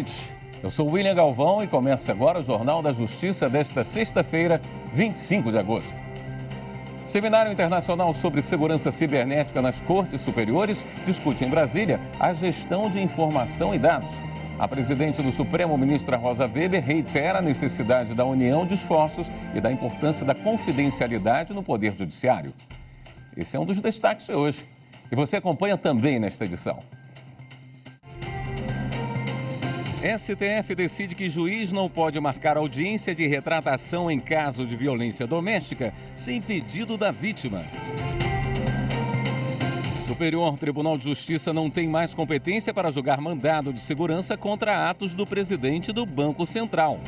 noite. Eu sou William Galvão e começa agora o Jornal da Justiça desta sexta-feira, 25 de agosto. Seminário Internacional sobre Segurança Cibernética nas Cortes Superiores discute em Brasília a gestão de informação e dados. A presidente do Supremo, ministra Rosa Weber, reitera a necessidade da união de esforços e da importância da confidencialidade no Poder Judiciário. Esse é um dos destaques de hoje. E você acompanha também nesta edição. STF decide que juiz não pode marcar audiência de retratação em caso de violência doméstica sem pedido da vítima. Superior Tribunal de Justiça não tem mais competência para julgar mandado de segurança contra atos do presidente do Banco Central.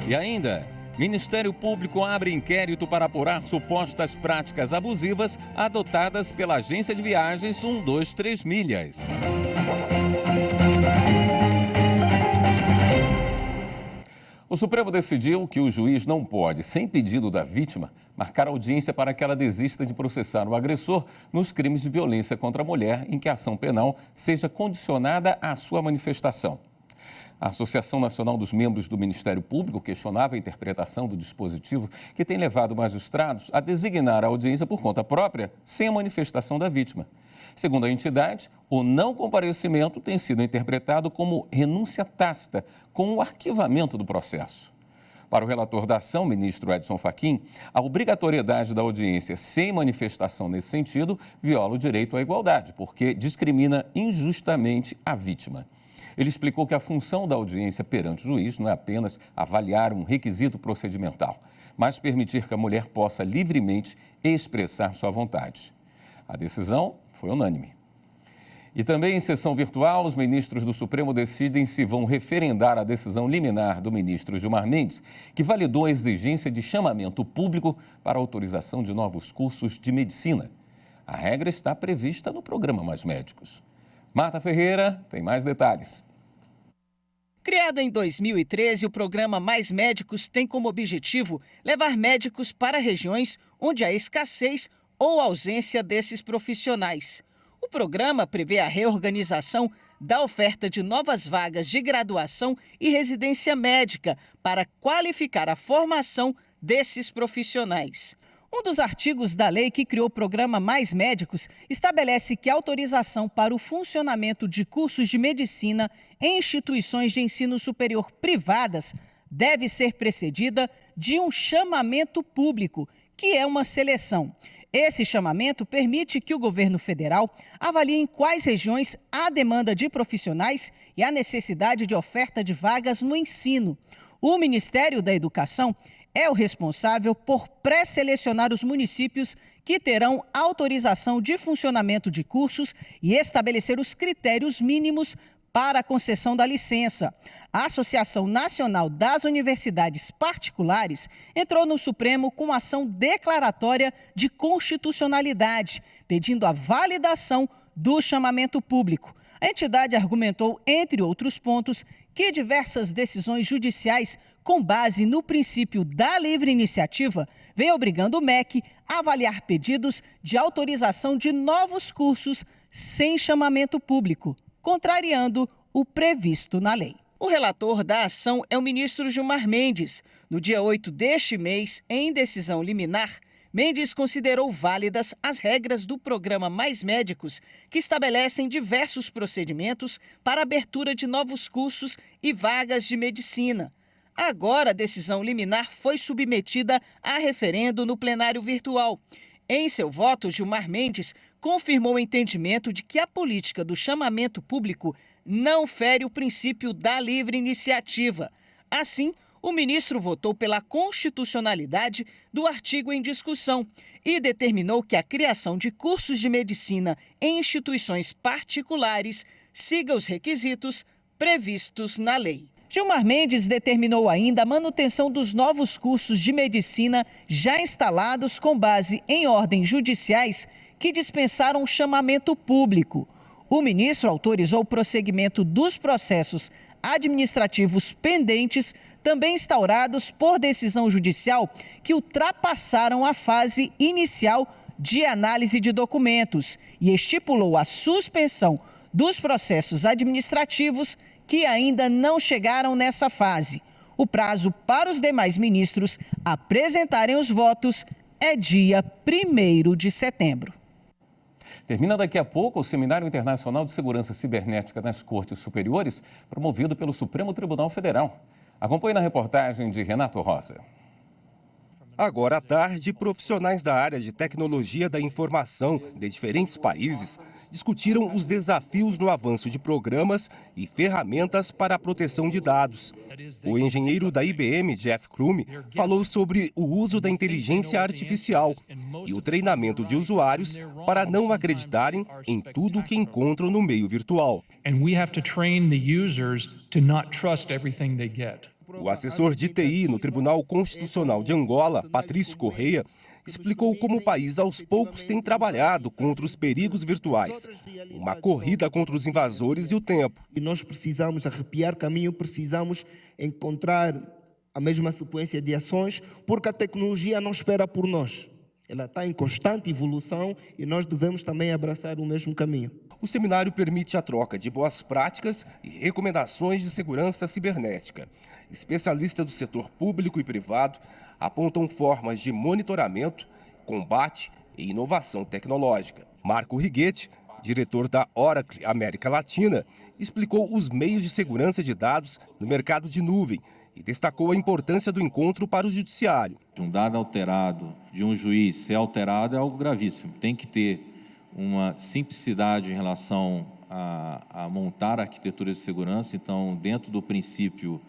E ainda, Ministério Público abre inquérito para apurar supostas práticas abusivas adotadas pela agência de viagens 123 Milhas. O Supremo decidiu que o juiz não pode, sem pedido da vítima, marcar audiência para que ela desista de processar o agressor nos crimes de violência contra a mulher em que a ação penal seja condicionada à sua manifestação. A Associação Nacional dos Membros do Ministério Público questionava a interpretação do dispositivo que tem levado magistrados a designar a audiência por conta própria sem a manifestação da vítima. Segundo a entidade, o não comparecimento tem sido interpretado como renúncia tácita, com o arquivamento do processo. Para o relator da ação, ministro Edson Fachin, a obrigatoriedade da audiência sem manifestação nesse sentido viola o direito à igualdade, porque discrimina injustamente a vítima. Ele explicou que a função da audiência perante o juiz não é apenas avaliar um requisito procedimental, mas permitir que a mulher possa livremente expressar sua vontade. A decisão foi unânime. E também em sessão virtual, os ministros do Supremo decidem se vão referendar a decisão liminar do ministro Gilmar Mendes, que validou a exigência de chamamento público para autorização de novos cursos de medicina. A regra está prevista no programa Mais Médicos. Marta Ferreira tem mais detalhes. Criado em 2013, o programa Mais Médicos tem como objetivo levar médicos para regiões onde há escassez ou ausência desses profissionais. O programa prevê a reorganização da oferta de novas vagas de graduação e residência médica para qualificar a formação desses profissionais. Um dos artigos da lei que criou o programa Mais Médicos estabelece que a autorização para o funcionamento de cursos de medicina em instituições de ensino superior privadas deve ser precedida de um chamamento público, que é uma seleção. Esse chamamento permite que o governo federal avalie em quais regiões há demanda de profissionais e a necessidade de oferta de vagas no ensino. O Ministério da Educação é o responsável por pré-selecionar os municípios que terão autorização de funcionamento de cursos e estabelecer os critérios mínimos para a concessão da licença. A Associação Nacional das Universidades Particulares entrou no Supremo com ação declaratória de constitucionalidade, pedindo a validação do chamamento público. A entidade argumentou, entre outros pontos, que diversas decisões judiciais com base no princípio da livre iniciativa vem obrigando o MEC a avaliar pedidos de autorização de novos cursos sem chamamento público, contrariando o previsto na lei. O relator da ação é o ministro Gilmar Mendes. No dia 8 deste mês, em decisão liminar, Mendes considerou válidas as regras do programa Mais Médicos, que estabelecem diversos procedimentos para a abertura de novos cursos e vagas de medicina. Agora, a decisão liminar foi submetida a referendo no plenário virtual. Em seu voto, Gilmar Mendes confirmou o entendimento de que a política do chamamento público não fere o princípio da livre iniciativa. Assim, o ministro votou pela constitucionalidade do artigo em discussão e determinou que a criação de cursos de medicina em instituições particulares siga os requisitos previstos na lei. Gilmar Mendes determinou ainda a manutenção dos novos cursos de medicina já instalados com base em ordens judiciais que dispensaram o chamamento público. O ministro autorizou o prosseguimento dos processos administrativos pendentes, também instaurados por decisão judicial, que ultrapassaram a fase inicial de análise de documentos e estipulou a suspensão dos processos administrativos que ainda não chegaram nessa fase. O prazo para os demais ministros apresentarem os votos é dia 1º de setembro. Termina daqui a pouco o Seminário Internacional de Segurança Cibernética nas Cortes Superiores, promovido pelo Supremo Tribunal Federal. Acompanhe na reportagem de Renato Rosa. Agora à tarde, profissionais da área de tecnologia da informação de diferentes países discutiram os desafios no avanço de programas e ferramentas para a proteção de dados. O engenheiro da IBM, Jeff Krume, falou sobre o uso da inteligência artificial e o treinamento de usuários para não acreditarem em tudo o que encontram no meio virtual. O assessor de TI no Tribunal Constitucional de Angola, Patrício Correia, explicou como o país aos poucos tem trabalhado contra os perigos virtuais. Uma corrida contra os invasores e o tempo. E nós precisamos arrepiar caminho, precisamos encontrar a mesma sequência de ações, porque a tecnologia não espera por nós. Ela está em constante evolução e nós devemos também abraçar o mesmo caminho. O seminário permite a troca de boas práticas e recomendações de segurança cibernética. Especialistas do setor público e privado apontam formas de monitoramento, combate e inovação tecnológica. Marco Righetti, diretor da Oracle América Latina, explicou os meios de segurança de dados no mercado de nuvem e destacou a importância do encontro para o judiciário. Um dado alterado de um juiz ser alterado é algo gravíssimo. Tem que ter uma simplicidade em relação a montar a arquitetura de segurança. Então, dentro do princípio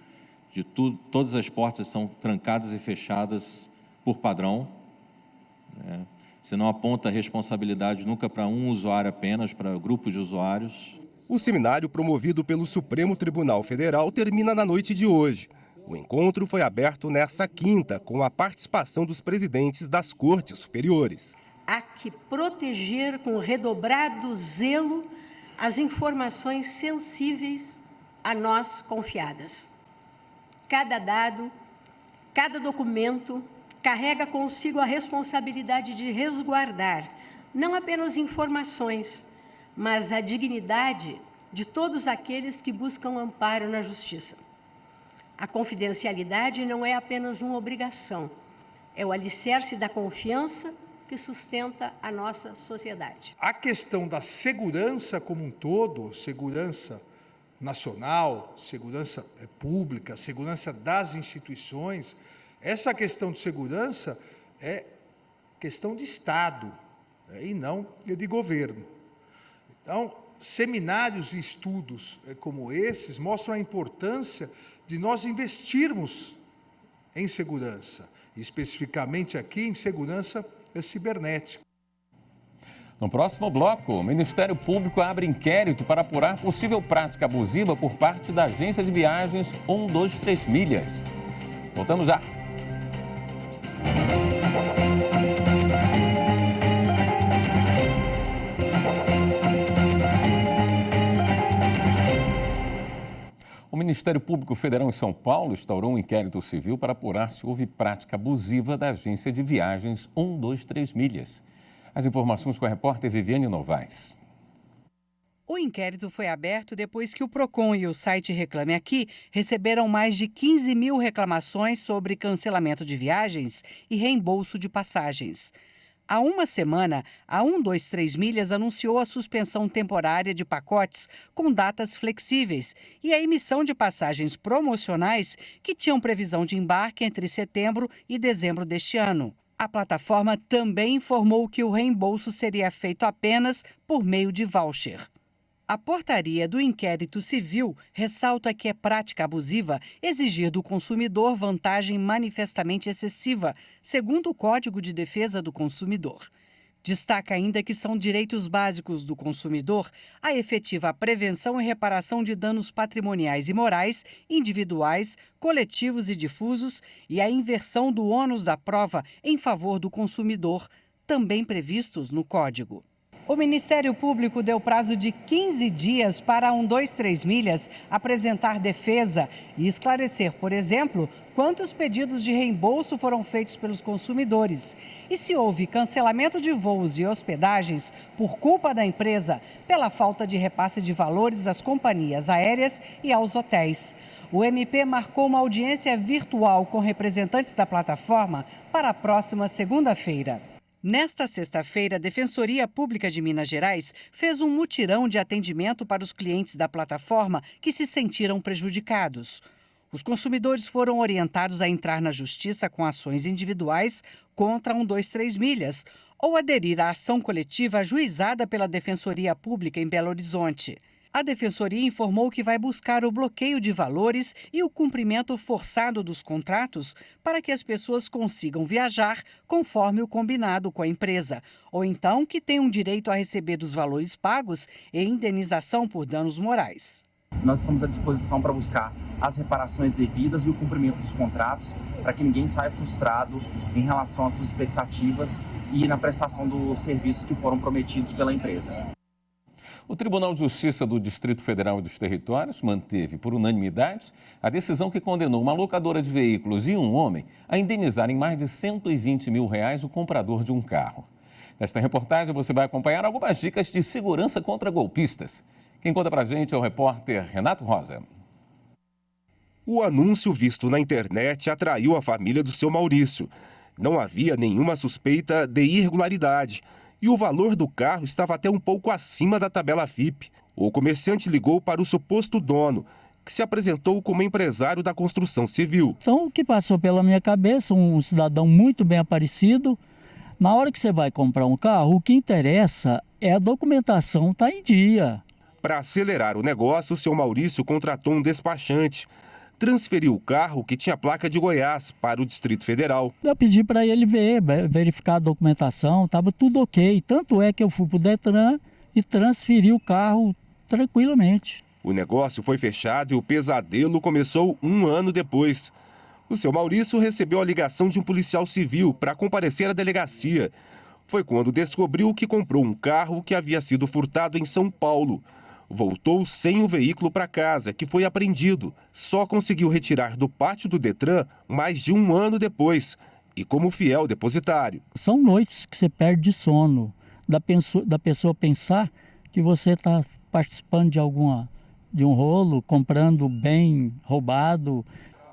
de tudo, todas as portas são trancadas e fechadas por padrão, né? Você não aponta a responsabilidade nunca para um usuário apenas, para grupos de usuários. O seminário promovido pelo Supremo Tribunal Federal termina na noite de hoje. O encontro foi aberto nesta quinta, com a participação dos presidentes das Cortes Superiores. Há que proteger com redobrado zelo as informações sensíveis a nós confiadas. Cada dado, cada documento carrega consigo a responsabilidade de resguardar não apenas informações, mas a dignidade de todos aqueles que buscam amparo na justiça. A confidencialidade não é apenas uma obrigação, é o alicerce da confiança que sustenta a nossa sociedade. A questão da segurança como um todo, segurança nacional, segurança pública, segurança das instituições, essa questão de segurança é questão de Estado, e não de governo. Então, seminários e estudos como esses mostram a importância de nós investirmos em segurança, especificamente aqui em segurança cibernética. No próximo bloco, o Ministério Público abre inquérito para apurar possível prática abusiva por parte da agência de viagens 123 Milhas. Voltamos já. O Ministério Público Federal em São Paulo instaurou um inquérito civil para apurar se houve prática abusiva da agência de viagens 123 Milhas. As informações com a repórter Viviane Novaes. O inquérito foi aberto depois que o PROCON e o site Reclame Aqui receberam mais de 15 mil reclamações sobre cancelamento de viagens e reembolso de passagens. Há uma semana, a 123 Milhas anunciou a suspensão temporária de pacotes com datas flexíveis e a emissão de passagens promocionais que tinham previsão de embarque entre setembro e dezembro deste ano. A plataforma também informou que o reembolso seria feito apenas por meio de voucher. A portaria do inquérito civil ressalta que é prática abusiva exigir do consumidor vantagem manifestamente excessiva, segundo o Código de Defesa do Consumidor. Destaca ainda que são direitos básicos do consumidor a efetiva prevenção e reparação de danos patrimoniais e morais, individuais, coletivos e difusos e a inversão do ônus da prova em favor do consumidor, também previstos no Código. O Ministério Público deu prazo de 15 dias para a 123 Milhas apresentar defesa e esclarecer, por exemplo, quantos pedidos de reembolso foram feitos pelos consumidores e se houve cancelamento de voos e hospedagens por culpa da empresa pela falta de repasse de valores às companhias aéreas e aos hotéis. O MP marcou uma audiência virtual com representantes da plataforma para a próxima segunda-feira. Nesta sexta-feira, a Defensoria Pública de Minas Gerais fez um mutirão de atendimento para os clientes da plataforma que se sentiram prejudicados. Os consumidores foram orientados a entrar na Justiça com ações individuais contra 123 Milhas ou aderir à ação coletiva ajuizada pela Defensoria Pública em Belo Horizonte. A Defensoria informou que vai buscar o bloqueio de valores e o cumprimento forçado dos contratos para que as pessoas consigam viajar conforme o combinado com a empresa, ou então que tenham direito a receber os valores pagos e indenização por danos morais. Nós estamos à disposição para buscar as reparações devidas e o cumprimento dos contratos para que ninguém saia frustrado em relação às suas expectativas e na prestação dos serviços que foram prometidos pela empresa. O Tribunal de Justiça do Distrito Federal e dos Territórios manteve, por unanimidade, a decisão que condenou uma locadora de veículos e um homem a indenizarem mais de R$120 mil o comprador de um carro. Nesta reportagem você vai acompanhar algumas dicas de segurança contra golpistas. Quem conta pra gente é o repórter Renato Rosa. O anúncio visto na internet atraiu a família do seu Maurício. Não havia nenhuma suspeita de irregularidade. E o valor do carro estava até um pouco acima da tabela FIPE. O comerciante ligou para o suposto dono, que se apresentou como empresário da construção civil. Então, o que passou pela minha cabeça, um cidadão muito bem aparecido, na hora que você vai comprar um carro, o que interessa é a documentação estar em dia. Para acelerar o negócio, o seu Maurício contratou um despachante. Transferiu o carro, que tinha placa de Goiás, para o Distrito Federal. Eu pedi para ele verificar a documentação, estava tudo ok. Tanto é que eu fui para o Detran e transferi o carro tranquilamente. O negócio foi fechado e o pesadelo começou um ano depois. O seu Maurício recebeu a ligação de um policial civil para comparecer à delegacia. Foi quando descobriu que comprou um carro que havia sido furtado em São Paulo. Voltou sem o veículo para casa, que foi apreendido. Só conseguiu retirar do pátio do Detran mais de um ano depois, e como fiel depositário. São noites que você perde de sono, da pessoa pensar que você está participando de um rolo, comprando bem roubado.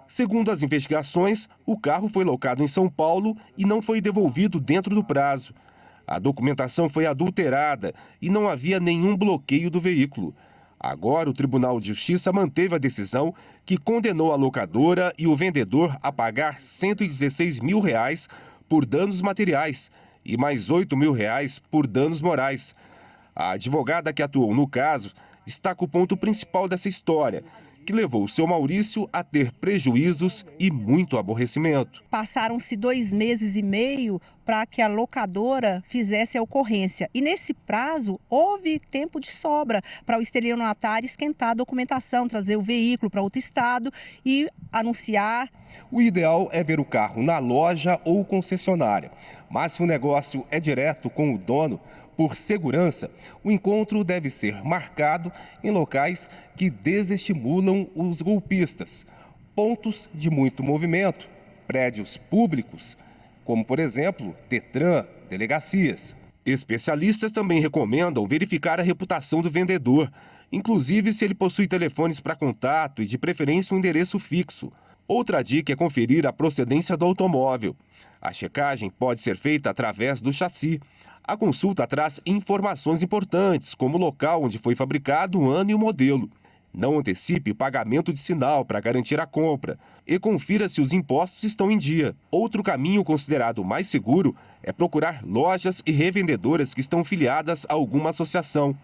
Segundo as investigações, o carro foi locado em São Paulo e não foi devolvido dentro do prazo. A documentação foi adulterada e não havia nenhum bloqueio do veículo. Agora, o Tribunal de Justiça manteve a decisão que condenou a locadora e o vendedor a pagar R$116 mil por danos materiais e mais R$8 mil por danos morais. A advogada que atuou no caso destaca o ponto principal dessa história, que levou o seu Maurício a ter prejuízos e muito aborrecimento. Passaram-se 2 meses e meio para que a locadora fizesse a ocorrência. E nesse prazo, houve tempo de sobra para o estelionatário esquentar a documentação, trazer o veículo para outro estado e anunciar. O ideal é ver o carro na loja ou concessionária. Mas se o negócio é direto com o dono, por segurança, o encontro deve ser marcado em locais que desestimulam os golpistas. Pontos de muito movimento, prédios públicos, como, por exemplo, Detran, delegacias. Especialistas também recomendam verificar a reputação do vendedor, inclusive se ele possui telefones para contato e, de preferência, um endereço fixo. Outra dica é conferir a procedência do automóvel. A checagem pode ser feita através do chassi. A consulta traz informações importantes, como o local onde foi fabricado, o ano e o modelo. Não antecipe pagamento de sinal para garantir a compra e confira se os impostos estão em dia. Outro caminho considerado mais seguro é procurar lojas e revendedoras que estão filiadas a alguma associação.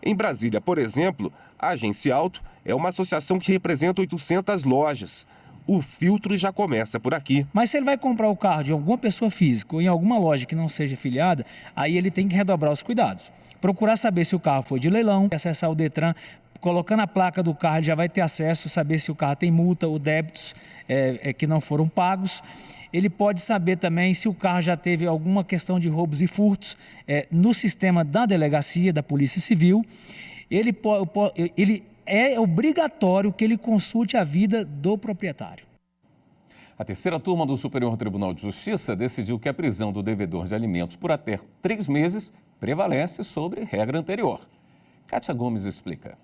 Em Brasília, por exemplo, a Agência Auto é uma associação que representa 800 lojas. O filtro já começa por aqui. Mas se ele vai comprar o carro de alguma pessoa física ou em alguma loja que não seja filiada, aí ele tem que redobrar os cuidados. Procurar saber se o carro foi de leilão, acessar o Detran, colocando a placa do carro, ele já vai ter acesso, saber se o carro tem multa ou débitos que não foram pagos. Ele pode saber também se o carro já teve alguma questão de roubos e furtos no sistema da delegacia, da Polícia Civil. Ele é obrigatório que ele consulte a vida do proprietário. A terceira turma do Superior Tribunal de Justiça decidiu que a prisão do devedor de alimentos por até 3 meses prevalece sobre regra anterior. Kátia Gomes explica.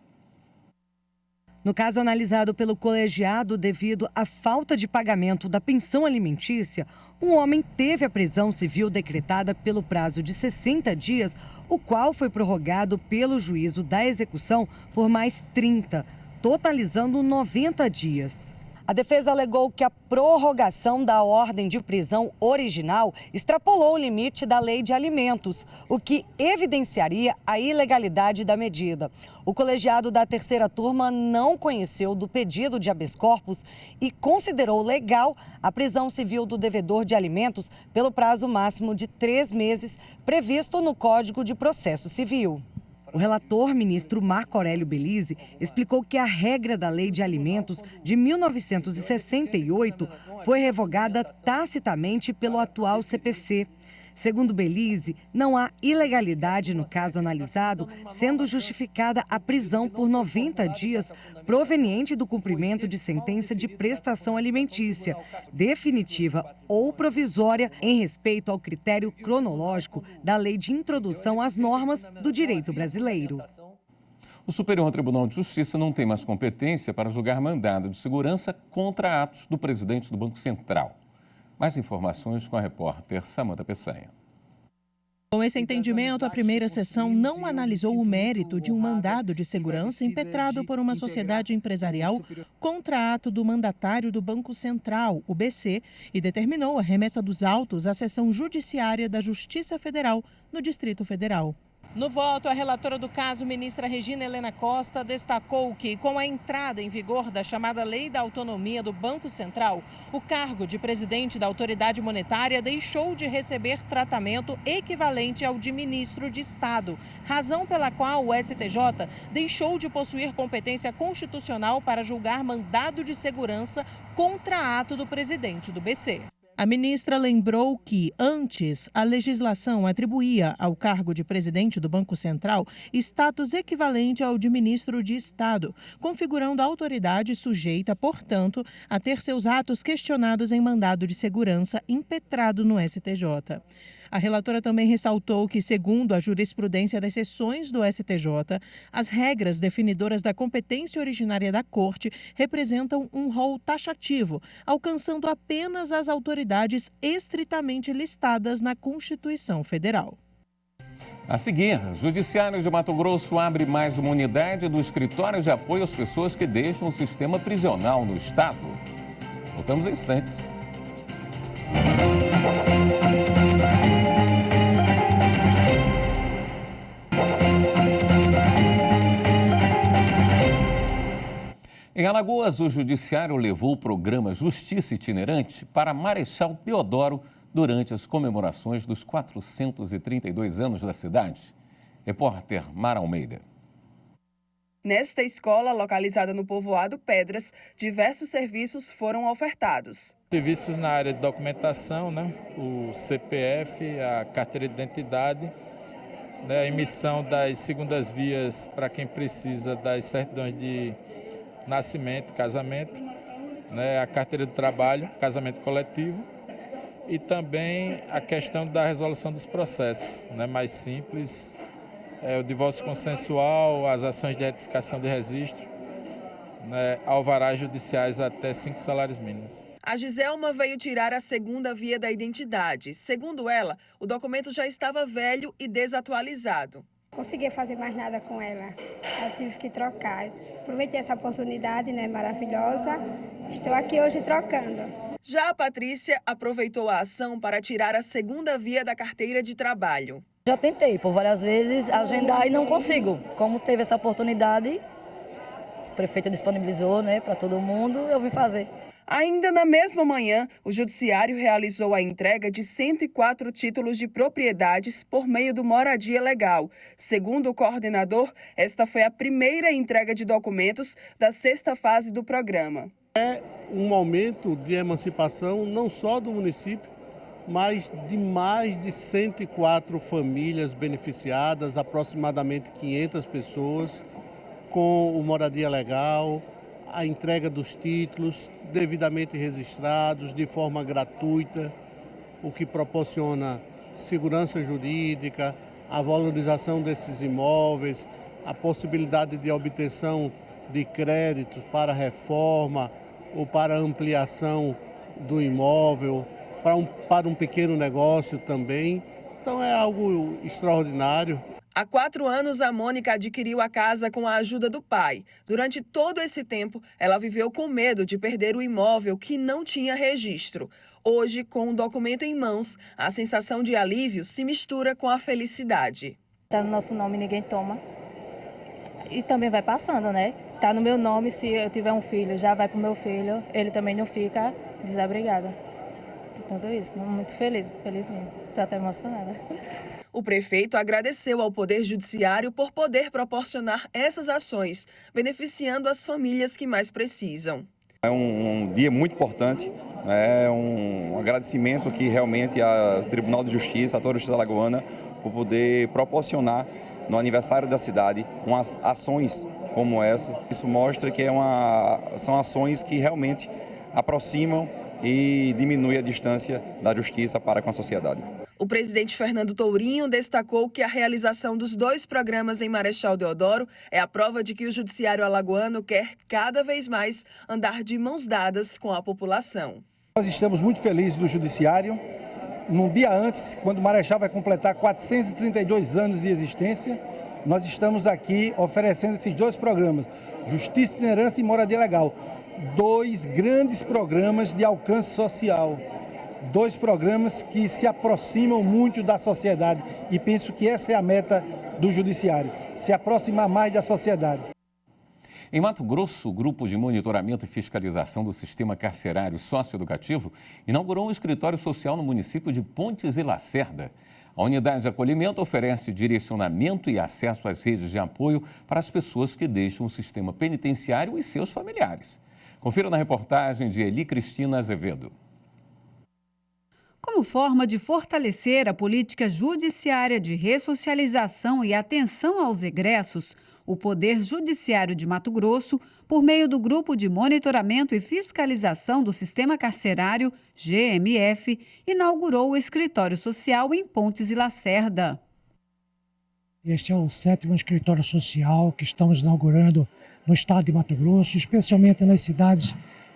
No caso analisado pelo colegiado, devido à falta de pagamento da pensão alimentícia, um homem teve a prisão civil decretada pelo prazo de 60 dias, o qual foi prorrogado pelo juízo da execução por mais 30, totalizando 90 dias. A defesa alegou que a prorrogação da ordem de prisão original extrapolou o limite da lei de alimentos, o que evidenciaria a ilegalidade da medida. O colegiado da terceira turma não conheceu do pedido de habeas corpus e considerou legal a prisão civil do devedor de alimentos pelo prazo máximo de 3 meses previsto no Código de Processo Civil. O relator, ministro Marco Aurélio Belize, explicou que a regra da Lei de Alimentos de 1968 foi revogada tacitamente pelo atual CPC. Segundo Belize, não há ilegalidade no caso analisado, sendo justificada a prisão por 90 dias proveniente do cumprimento de sentença de prestação alimentícia, definitiva ou provisória, em respeito ao critério cronológico da Lei de Introdução às Normas do Direito Brasileiro. O Superior Tribunal de Justiça não tem mais competência para julgar mandado de segurança contra atos do presidente do Banco Central. Mais informações com a repórter Samanta Peçanha. Com esse entendimento, a primeira sessão não analisou o mérito de um mandado de segurança impetrado por uma sociedade empresarial contra ato do mandatário do Banco Central, o BC, e determinou a remessa dos autos à seção judiciária da Justiça Federal, no Distrito Federal. No voto, a relatora do caso, ministra Regina Helena Costa, destacou que, com a entrada em vigor da chamada Lei da Autonomia do Banco Central, o cargo de presidente da autoridade monetária deixou de receber tratamento equivalente ao de ministro de Estado, razão pela qual o STJ deixou de possuir competência constitucional para julgar mandado de segurança contra ato do presidente do BC. A ministra lembrou que, antes, a legislação atribuía ao cargo de presidente do Banco Central status equivalente ao de ministro de Estado, configurando a autoridade sujeita, portanto, a ter seus atos questionados em mandado de segurança impetrado no STJ. A relatora também ressaltou que, segundo a jurisprudência das seções do STJ, as regras definidoras da competência originária da Corte representam um rol taxativo, alcançando apenas as autoridades estritamente listadas na Constituição Federal. A seguir, o Judiciário de Mato Grosso abre mais uma unidade do Escritório de Apoio às Pessoas que Deixam o Sistema Prisional no Estado. Voltamos em instantes. Em Alagoas, o Judiciário levou o programa Justiça Itinerante para Marechal Deodoro durante as comemorações dos 432 anos da cidade. Repórter Mara Almeida. Nesta escola, localizada no povoado Pedras, diversos serviços foram ofertados. Serviços na área de documentação, o CPF, a carteira de identidade, a emissão das segundas vias para quem precisa das certidões de nascimento, casamento, a carteira de trabalho, casamento coletivo e também a questão da resolução dos processos, mais simples, o divórcio consensual, as ações de retificação de registro, alvarás judiciais até 5 salários mínimos. A Giselma veio tirar a segunda via da identidade. Segundo ela, o documento já estava velho e desatualizado. Consegui fazer mais nada com ela, eu tive que trocar. Aproveitei essa oportunidade, maravilhosa, estou aqui hoje trocando. Já a Patrícia aproveitou a ação para tirar a segunda via da carteira de trabalho. Já tentei por várias vezes agendar e não consigo. Como teve essa oportunidade, o prefeito disponibilizou para todo mundo, eu vim fazer. Ainda na mesma manhã, o Judiciário realizou a entrega de 104 títulos de propriedades por meio do Moradia Legal. Segundo o coordenador, esta foi a primeira entrega de documentos da 6ª fase do programa. É um momento de emancipação não só do município, mas de mais de 104 famílias beneficiadas, aproximadamente 500 pessoas, com o Moradia Legal, a entrega dos títulos devidamente registrados de forma gratuita, o que proporciona segurança jurídica, a valorização desses imóveis, a possibilidade de obtenção de créditos para reforma ou para ampliação do imóvel, para um pequeno negócio também. Então é algo extraordinário. Há 4 anos, a Mônica adquiriu a casa com a ajuda do pai. Durante todo esse tempo, ela viveu com medo de perder o imóvel que não tinha registro. Hoje, com o documento em mãos, a sensação de alívio se mistura com a felicidade. Está no nosso nome, ninguém toma. E também vai passando, né? Está no meu nome, se eu tiver um filho, já vai para o meu filho. Ele também não fica desabrigado. Tudo isso, muito feliz mesmo. Estou até emocionada. O prefeito agradeceu ao Poder Judiciário por poder proporcionar essas ações, beneficiando as famílias que mais precisam. É um dia muito importante, é um agradecimento aqui realmente ao Tribunal de Justiça, à Toda a Justiça Alagoana, por poder proporcionar no aniversário da cidade umas ações como essa. Isso mostra que são ações que realmente aproximam e diminuem a distância da justiça para com a sociedade. O presidente Fernando Tourinho destacou que a realização dos 2 programas em Marechal Deodoro é a prova de que o Judiciário alagoano quer cada vez mais andar de mãos dadas com a população. Nós estamos muito felizes do Judiciário. Num dia antes, quando o Marechal vai completar 432 anos de existência, nós estamos aqui oferecendo esses 2 programas, Justiça Itinerância e Moradia Legal. 2 grandes programas de alcance social. 2 programas que se aproximam muito da sociedade e penso que essa é a meta do Judiciário, se aproximar mais da sociedade. Em Mato Grosso, o Grupo de Monitoramento e Fiscalização do Sistema Carcerário Socioeducativo inaugurou um escritório social no município de Pontes e Lacerda. A unidade de acolhimento oferece direcionamento e acesso às redes de apoio para as pessoas que deixam o sistema penitenciário e seus familiares. Confira na reportagem de Eli Cristina Azevedo. Como forma de fortalecer a política judiciária de ressocialização e atenção aos egressos, o Poder Judiciário de Mato Grosso, por meio do Grupo de Monitoramento e Fiscalização do Sistema Carcerário, GMF, inaugurou o escritório social em Pontes e Lacerda. Este é o 7º escritório social que estamos inaugurando no estado de Mato Grosso, especialmente nas cidades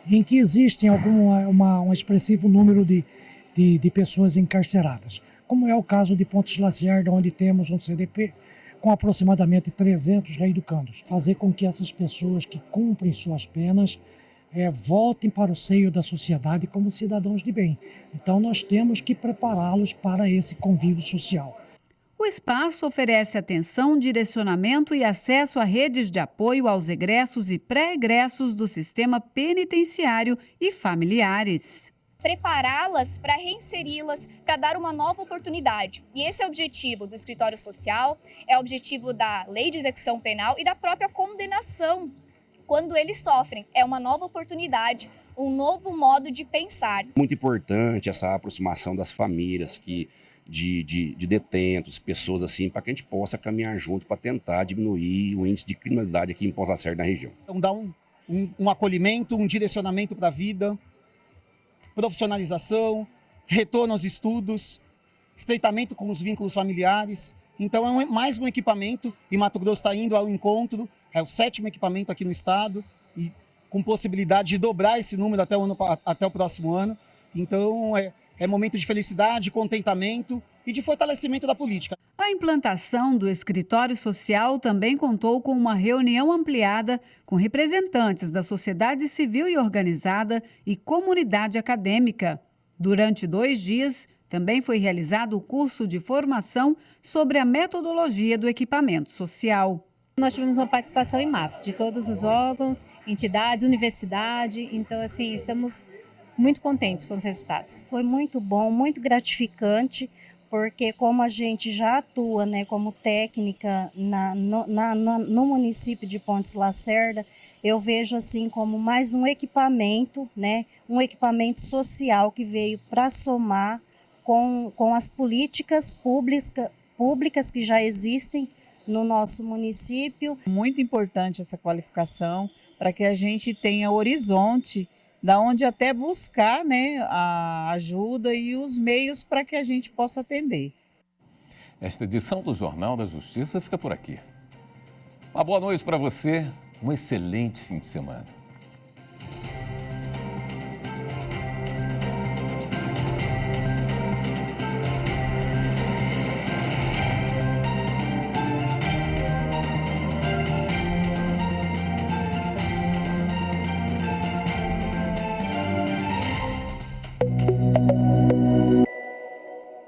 em que existem um expressivo número de pessoas encarceradas, como é o caso de Pontes e Lacerda, onde temos um CDP com aproximadamente 300 reeducandos. Fazer com que essas pessoas que cumprem suas penas voltem para o seio da sociedade como cidadãos de bem. Então nós temos que prepará-los para esse convívio social. O espaço oferece atenção, direcionamento e acesso a redes de apoio aos egressos e pré-egressos do sistema penitenciário e familiares. Prepará-las para reinseri-las, para dar uma nova oportunidade. E esse é o objetivo do escritório social, é o objetivo da lei de execução penal e da própria condenação. Quando eles sofrem, é uma nova oportunidade, um novo modo de pensar. Muito importante essa aproximação das famílias, de detentos, pessoas assim, para que a gente possa caminhar junto para tentar diminuir o índice de criminalidade aqui em Pontes e Lacerda na região. Então dá um acolhimento, um direcionamento para a vida, profissionalização, retorno aos estudos, estreitamento com os vínculos familiares. Então é mais um equipamento e Mato Grosso está indo ao encontro, é o 7º equipamento aqui no estado e com possibilidade de dobrar esse número até o próximo ano. Então é momento de felicidade, contentamento e de fortalecimento da política. A implantação do escritório social também contou com uma reunião ampliada com representantes da sociedade civil e organizada e comunidade acadêmica. Durante 2 dias, também foi realizado o curso de formação sobre a metodologia do equipamento social. Nós tivemos uma participação em massa de todos os órgãos, entidades, universidade, então assim, estamos muito contentes com os resultados. Foi muito bom, muito gratificante, porque como a gente já atua, né, como técnica no município de Pontes Lacerda, eu vejo assim como mais um equipamento, né, um equipamento social que veio para somar com as políticas públicas que já existem no nosso município. Muito importante essa qualificação para que a gente tenha horizonte da onde até buscar, né, a ajuda e os meios para que a gente possa atender. Esta edição do Jornal da Justiça fica por aqui. Uma boa noite para você, um excelente fim de semana.